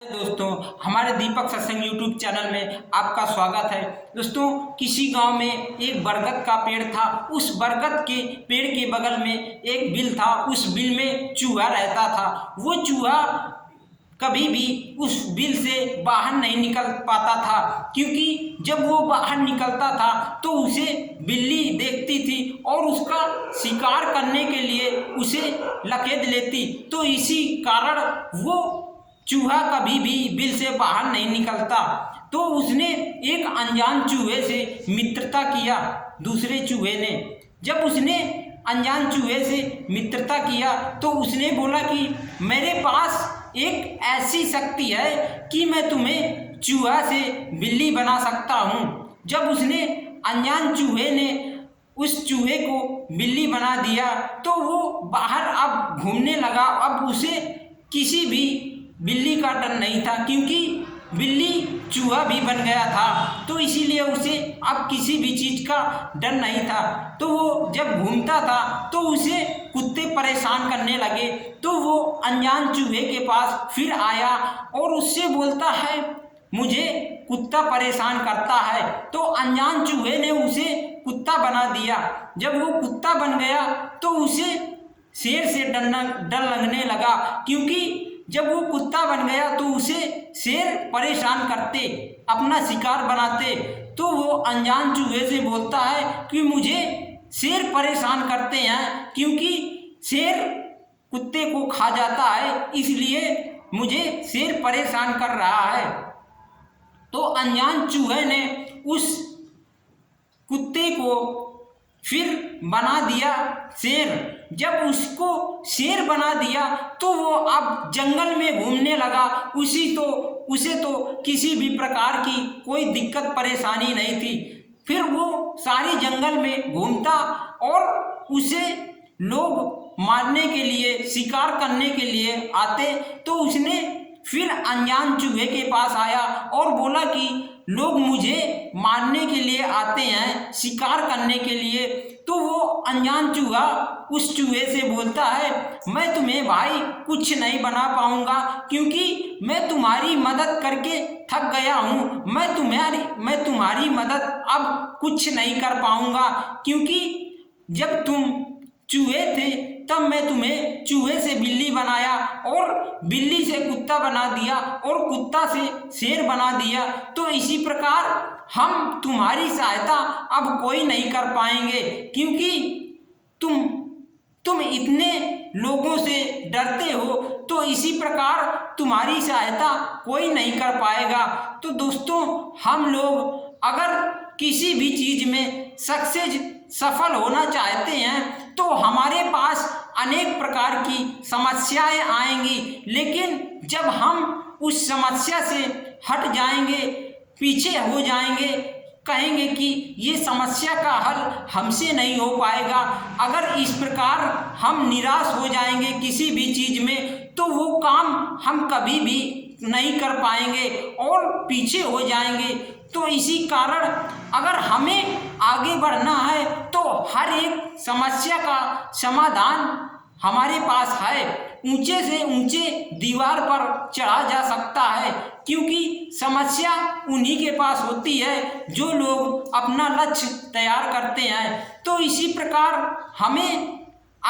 दोस्तों, हमारे दीपक सत्संग यूट्यूब चैनल में आपका स्वागत है। दोस्तों, किसी गांव में एक बरगद का पेड़ था। उस बरगद के पेड़ के बगल में एक बिल था। उस बिल में चूहा रहता था। वो चूहा कभी भी उस बिल से बाहर नहीं निकल पाता था, क्योंकि जब वो बाहर निकलता था तो उसे बिल्ली देखती थी और उसका शिकार करने के लिए उसे लकेद लेती। तो इसी कारण वो चूहा कभी भी बिल से बाहर नहीं निकलता। तो उसने एक अनजान चूहे से मित्रता किया। दूसरे चूहे ने जब उसने अनजान चूहे से मित्रता किया तो उसने बोला कि मेरे पास एक ऐसी शक्ति है कि मैं तुम्हें चूहा से बिल्ली बना सकता हूँ। जब उसने अनजान चूहे ने उस चूहे को बिल्ली बना दिया तो वो बाहर अब घूमने लगा। अब उसे किसी भी बिल्ली का डर नहीं था, क्योंकि बिल्ली चूहा भी बन गया था। तो इसीलिए उसे अब किसी भी चीज़ का डर नहीं था। तो वो जब घूमता था तो उसे कुत्ते परेशान करने लगे। तो वो अनजान चूहे के पास फिर आया और उससे बोलता है, मुझे कुत्ता परेशान करता है। तो अनजान चूहे ने उसे कुत्ता बना दिया। जब वो कुत्ता बन गया तो उसे शेर से डर लगने लगा, क्योंकि जब वो कुत्ता बन गया तो उसे शेर परेशान करते, अपना शिकार बनाते। तो वो अनजान चूहे से बोलता है कि मुझे शेर परेशान करते हैं, क्योंकि शेर कुत्ते को खा जाता है, इसलिए मुझे शेर परेशान कर रहा है। तो अनजान चूहे ने उस कुत्ते को फिर बना दिया शेर। जब उसको शेर बना दिया तो वो अब जंगल में घूमने लगा। उसे तो किसी भी प्रकार की कोई दिक्कत परेशानी नहीं थी। फिर वो सारी जंगल में घूमता और उसे लोग मारने के लिए, शिकार करने के लिए आते। तो उसने फिर अनजान चूहे के पास आया और बोला कि लोग मुझे मारने के लिए आते हैं, शिकार करने के लिए। तो वो अनजान चूहा उस चूहे से बोलता है, मैं तुम्हें भाई कुछ नहीं बना पाऊंगा, क्योंकि मैं तुम्हारी मदद करके थक गया हूँ। मैं तुम्हारी मदद अब कुछ नहीं कर पाऊंगा, क्योंकि जब तुम चूहे थे तब मैं तुम्हें चूहे से बिल्ली बनाया और बिल्ली से कुत्ता बना दिया और कुत्ता से शेर बना दिया। तो इसी प्रकार हम तुम्हारी सहायता अब कोई नहीं कर पाएंगे, क्योंकि तुम इतने लोगों से डरते हो। तो इसी प्रकार तुम्हारी सहायता कोई नहीं कर पाएगा। तो दोस्तों, हम लोग अगर किसी भी चीज में सफल होना चाहते हैं तो हमारे पास अनेक प्रकार की समस्याएं आएंगी, लेकिन जब हम उस समस्या से हट जाएंगे, पीछे हो जाएंगे, कहेंगे कि ये समस्या का हल हमसे नहीं हो पाएगा, अगर इस प्रकार हम निराश हो जाएंगे किसी भी चीज में तो वो काम हम कभी भी नहीं कर पाएंगे और पीछे हो जाएंगे। तो इसी कारण अगर हमें आगे बढ़ना है तो हर एक समस्या का समाधान हमारे पास है। ऊंचे से ऊंचे दीवार पर चढ़ा जा सकता है, क्योंकि समस्या उन्हीं के पास होती है जो लोग अपना लक्ष्य तैयार करते हैं। तो इसी प्रकार हमें